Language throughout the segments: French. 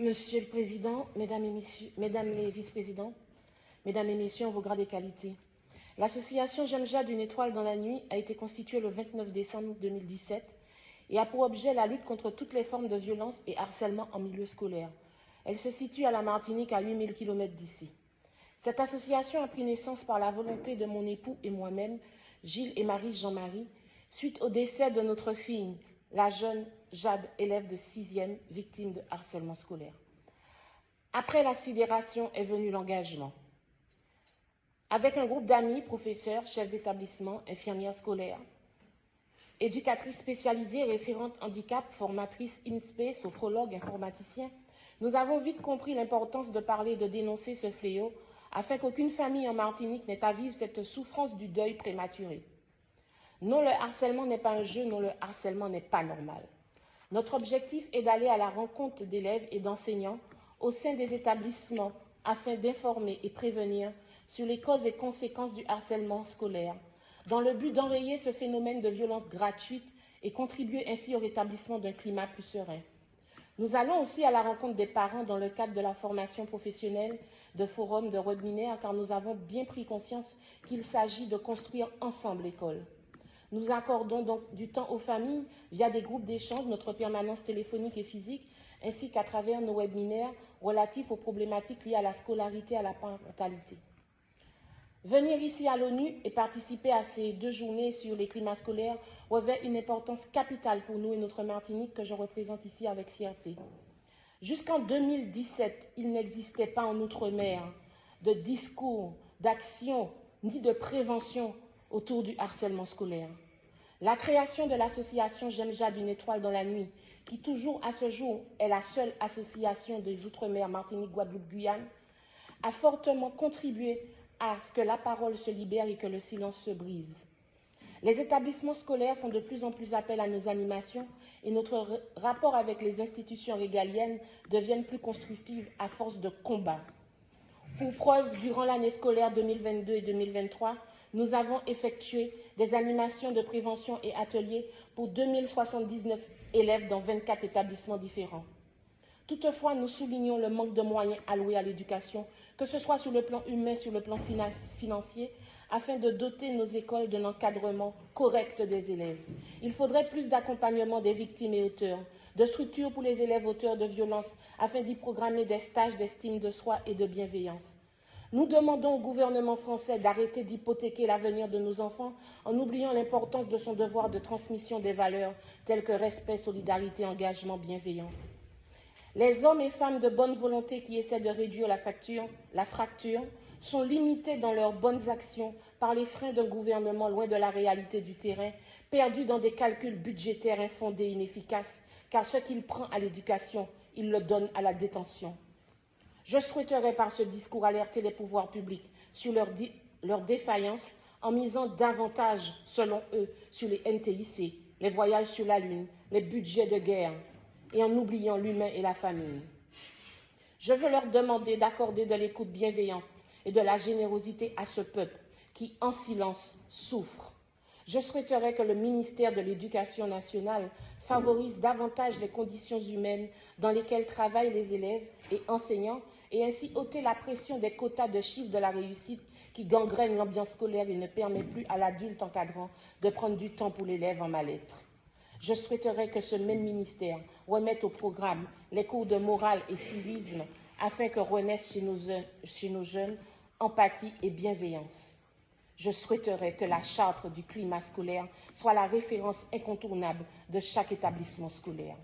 Monsieur le Président, Mesdames les vice-présidents, Mesdames et Messieurs, en vos grades et qualités, l'association J'aime Jade, une étoile dans la nuit a été constituée le 29 décembre 2017 et a pour objet la lutte contre toutes les formes de violence et harcèlement en milieu scolaire. Elle se situe à la Martinique, à 8000 km d'ici. Cette association a pris naissance par la volonté de mon époux et moi-même, Gilles et Marie Jean-Marie, suite au décès de notre fille, la jeune Jade, élève de 6e, victime de harcèlement scolaire. Après la sidération est venu l'engagement. Avec un groupe d'amis, professeurs, chefs d'établissement, infirmières scolaires, éducatrices spécialisées, référentes handicap, formatrices INSPE, sophrologues, informaticiens, nous avons vite compris l'importance de parler et de dénoncer ce fléau afin qu'aucune famille en Martinique n'ait à vivre cette souffrance du deuil prématuré. Non, le harcèlement n'est pas un jeu, non, le harcèlement n'est pas normal. Notre objectif est d'aller à la rencontre d'élèves et d'enseignants au sein des établissements afin d'informer et prévenir sur les causes et conséquences du harcèlement scolaire, dans le but d'enrayer ce phénomène de violence gratuite et contribuer ainsi au rétablissement d'un climat plus serein. Nous allons aussi à la rencontre des parents dans le cadre de la formation professionnelle, de forums, de webinaires, car nous avons bien pris conscience qu'il s'agit de construire ensemble l'école. Nous accordons donc du temps aux familles via des groupes d'échange, notre permanence téléphonique et physique, ainsi qu'à travers nos webinaires relatifs aux problématiques liées à la scolarité et à la parentalité. Venir ici à l'ONU et participer à ces 2 journées sur les climats scolaires revêt une importance capitale pour nous et notre Martinique que je représente ici avec fierté. Jusqu'en 2017, il n'existait pas en Outre-mer de discours, d'action ni de prévention autour du harcèlement scolaire. La création de l'association J'aime Jade, une étoile dans la nuit, qui toujours à ce jour est la seule association des Outre-mer, Martinique, Guadeloupe, Guyane, a fortement contribué à ce que la parole se libère et que le silence se brise. Les établissements scolaires font de plus en plus appel à nos animations et notre rapport avec les institutions régaliennes devient plus constructif à force de combat. Pour preuve, durant l'année scolaire 2022 et 2023, nous avons effectué des animations de prévention et ateliers pour 2079 élèves dans 24 établissements différents. Toutefois, nous soulignons le manque de moyens alloués à l'éducation, que ce soit sur le plan humain, sur le plan financier, afin de doter nos écoles d'un encadrement correct des élèves. Il faudrait plus d'accompagnement des victimes et auteurs, de structures pour les élèves auteurs de violences, afin d'y programmer des stages d'estime de soi et de bienveillance. Nous demandons au gouvernement français d'arrêter d'hypothéquer l'avenir de nos enfants en oubliant l'importance de son devoir de transmission des valeurs telles que respect, solidarité, engagement, bienveillance. Les hommes et femmes de bonne volonté qui essaient de réduire la fracture sont limités dans leurs bonnes actions par les freins d'un gouvernement loin de la réalité du terrain, perdu dans des calculs budgétaires infondés et inefficaces, car ce qu'il prend à l'éducation, il le donne à la détention. Je souhaiterais par ce discours alerter les pouvoirs publics sur leur défaillance en misant davantage, selon eux, sur les NTIC, les voyages sur la Lune, les budgets de guerre, et en oubliant l'humain et la famille. Je veux leur demander d'accorder de l'écoute bienveillante et de la générosité à ce peuple qui, en silence, souffre. Je souhaiterais que le ministère de l'Éducation nationale favorise davantage les conditions humaines dans lesquelles travaillent les élèves et enseignants et ainsi ôter la pression des quotas de chiffres de la réussite qui gangrènent l'ambiance scolaire et ne permet plus à l'adulte encadrant de prendre du temps pour l'élève en mal-être. Je souhaiterais que ce même ministère remette au programme les cours de morale et civisme afin que renaissent chez nos jeunes empathie et bienveillance. Je souhaiterais que la charte du climat scolaire soit la référence incontournable de chaque établissement scolaire.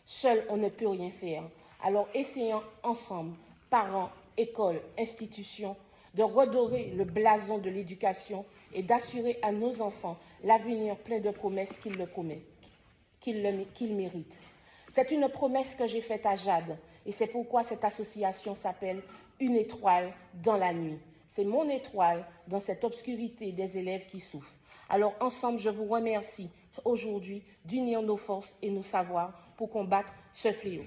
Seul, on ne peut rien faire. Alors, essayons ensemble, parents, écoles, institutions, de redorer le blason de l'éducation et d'assurer à nos enfants l'avenir plein de promesses qu'ils méritent. C'est une promesse que j'ai faite à Jade et c'est pourquoi cette association s'appelle Une étoile dans la nuit. C'est mon étoile dans cette obscurité des élèves qui souffrent. Alors ensemble, je vous remercie aujourd'hui d'unir nos forces et nos savoirs pour combattre ce fléau.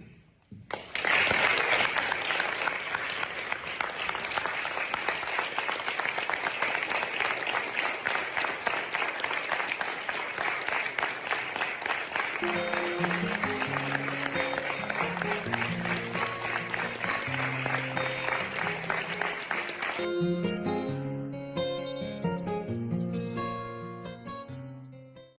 Merci.